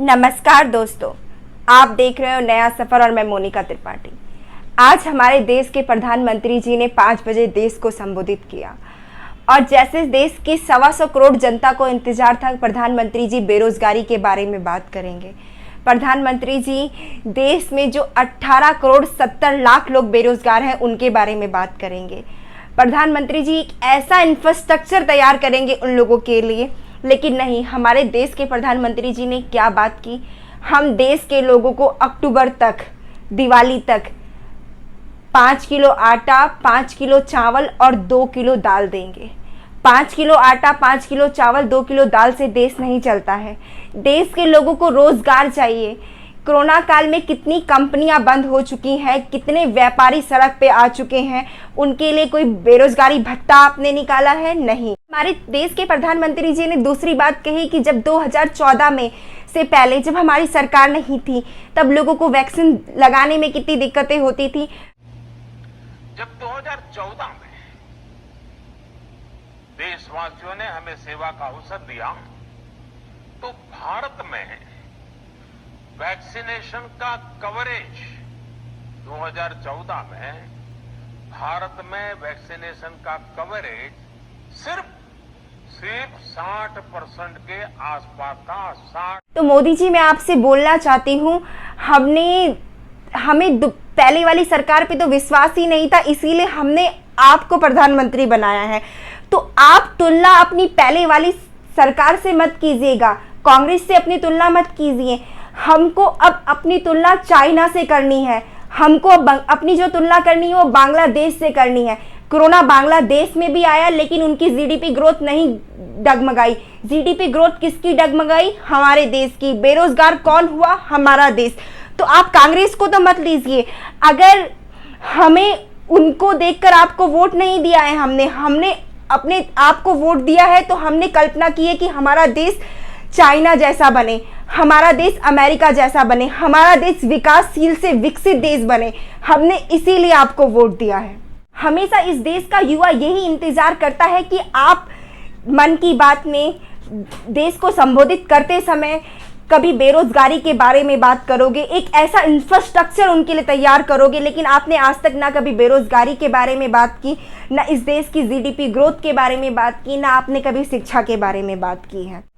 नमस्कार दोस्तों, आप देख रहे हो नया सफर और मैं मोनिका त्रिपाठी। आज हमारे देश के प्रधानमंत्री जी ने 5 बजे देश को संबोधित किया और जैसे देश की 125 करोड़ जनता को इंतजार था, प्रधानमंत्री जी बेरोजगारी के बारे में बात करेंगे। प्रधानमंत्री जी देश में जो 18 करोड़ 70 लाख लोग बेरोजगार हैं उनके बारे में बात करेंगे। प्रधानमंत्री जी एक ऐसा इंफ्रास्ट्रक्चर तैयार करेंगे उन लोगों के लिए, लेकिन नहीं, हमारे देश के प्रधानमंत्री जी ने क्या बात की। हम देश के लोगों को अक्टूबर तक, दिवाली तक 5 किलो आटा, 5 किलो चावल और 2 किलो दाल देंगे। 5 किलो आटा, 5 किलो चावल, 2 किलो दाल से देश नहीं चलता है। देश के लोगों को रोजगार चाहिए। कोरोना काल में कितनी कंपनियां बंद हो चुकी हैं, कितने व्यापारी सड़क पे आ चुके हैं, उनके लिए कोई बेरोजगारी भत्ता आपने निकाला है? नहीं। हमारे देश के प्रधानमंत्री जी ने दूसरी बात कही कि जब 2014 में से पहले जब हमारी सरकार नहीं थी तब लोगों को वैक्सीन लगाने में कितनी दिक्कतें होती थी। जब 2014 में देशवासियों ने हमें सेवा का अवसर दिया तो भारत में वैक्सीनेशन का कवरेज 2014 में भारत में वैक्सीनेशन का कवरेज सिर्फ 60% के आसपास था। 60। तो मोदी जी, मैं आपसे बोलना चाहती हूँ, हमें पहले वाली सरकार पे तो विश्वास ही नहीं था, इसीलिए हमने आपको प्रधानमंत्री बनाया है। तो आप तुलना अपनी पहले वाली सरकार से मत कीजिएगा, कांग्रेस से अपनी तुलना मत कीजिए। हमको अब अपनी तुलना चाइना से करनी है। हमको अपनी जो तुलना करनी है वो बांग्लादेश से करनी है। कोरोना बांग्लादेश में भी आया लेकिन उनकी जीडीपी ग्रोथ नहीं डगमगाई। जीडीपी ग्रोथ किसकी डगमगाई? हमारे देश की। बेरोजगार कौन हुआ? हमारा देश। तो आप कांग्रेस को तो मत लीजिए। अगर हमें उनको देखकर आपको वोट नहीं दिया है, हमने अपने आप को वोट दिया है, तो हमने कल्पना की है कि हमारा देश चाइना जैसा बने, हमारा देश अमेरिका जैसा बने, हमारा देश विकासशील से विकसित देश बने। हमने इसीलिए आपको वोट दिया है। हमेशा इस देश का युवा यही इंतजार करता है कि आप मन की बात में देश को संबोधित करते समय कभी बेरोजगारी के बारे में बात करोगे, एक ऐसा इंफ्रास्ट्रक्चर उनके लिए तैयार करोगे, लेकिन आपने आज तक ना कभी बेरोजगारी के बारे में बात की, ना इस देश की जीडीपी ग्रोथ के बारे में बात की, ना आपने कभी शिक्षा के बारे में बात की है।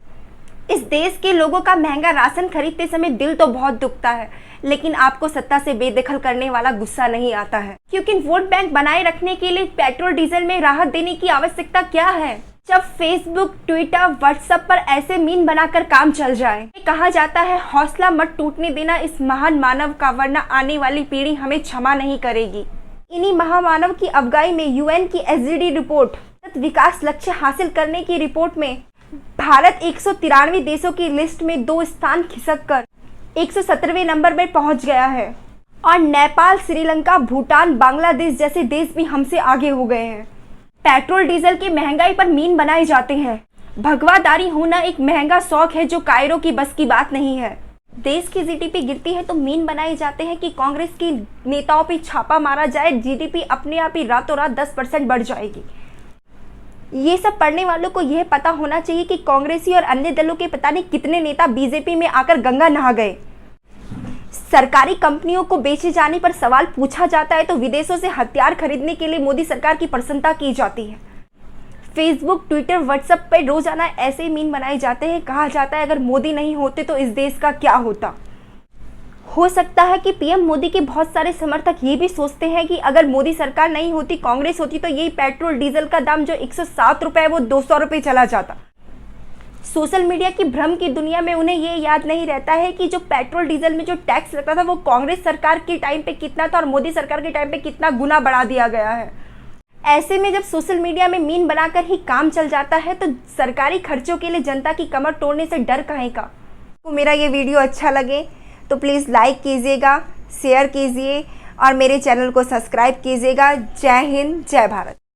इस देश के लोगों का महंगा राशन खरीदते समय दिल तो बहुत दुखता है, लेकिन आपको सत्ता से बेदखल करने वाला गुस्सा नहीं आता है, क्योंकि वोट बैंक बनाए रखने के लिए पेट्रोल डीजल में राहत देने की आवश्यकता क्या है? जब फेसबुक, ट्विटर, व्हाट्सएप पर ऐसे मीम बनाकर काम चल जाए। कहा जाता है हौसला मत टूटने देना इस महान मानव का, वरना आने वाली पीढ़ी हमें क्षमा नहीं करेगी। इन्हीं महामानव की अगुवाई में यूएन की एसडीजी रिपोर्ट, विकास लक्ष्य हासिल करने की रिपोर्ट में भारत 193 देशों की लिस्ट में 2 स्थान खिसककर 117वें नंबर पर पहुंच गया है और नेपाल, श्रीलंका, भूटान, बांग्लादेश जैसे देश भी हमसे आगे हो गए हैं। पेट्रोल डीजल की महंगाई पर मीम बनाए जाते हैं। भगवादारी होना एक महंगा शौक है जो कायरों की बस की बात नहीं है। देश की जीडीपी गिरती है तो मीम बनाए जाते हैं कि कांग्रेस की नेताओं पे छापा मारा जाए, जीडीपी अपने आप ही रातों रात 10% बढ़ जाएगी। ये सब पढ़ने वालों को यह पता होना चाहिए कि कांग्रेसी और अन्य दलों के पता नहीं कितने नेता बीजेपी में आकर गंगा नहा गए। सरकारी कंपनियों को बेचे जाने पर सवाल पूछा जाता है तो विदेशों से हथियार खरीदने के लिए मोदी सरकार की प्रशंसा की जाती है। फेसबुक, ट्विटर, व्हाट्सएप पर रोजाना ऐसे मीम बनाए जाते हैं। कहा जाता है अगर मोदी नहीं होते तो इस देश का क्या होता। हो सकता है कि पीएम मोदी के बहुत सारे समर्थक ये भी सोचते हैं कि अगर मोदी सरकार नहीं होती, कांग्रेस होती, तो यही पेट्रोल डीजल का दाम जो 107 रुपए है वो 200 रुपए चला जाता। सोशल मीडिया की भ्रम की दुनिया में उन्हें ये याद नहीं रहता है कि जो पेट्रोल डीजल में जो टैक्स लगता था वो कांग्रेस सरकार के टाइम पे कितना था और मोदी सरकार के टाइम पे कितना गुना बढ़ा दिया गया है। ऐसे में जब सोशल मीडिया में मीम बनाकर ही काम चल जाता है तो सरकारी खर्चों के लिए जनता की कमर तोड़ने से डर काहे का। तो मेरा ये वीडियो अच्छा लगे तो प्लीज़ लाइक कीजिएगा, शेयर कीजिए और मेरे चैनल को सब्सक्राइब कीजिएगा। जय हिंद, जय भारत।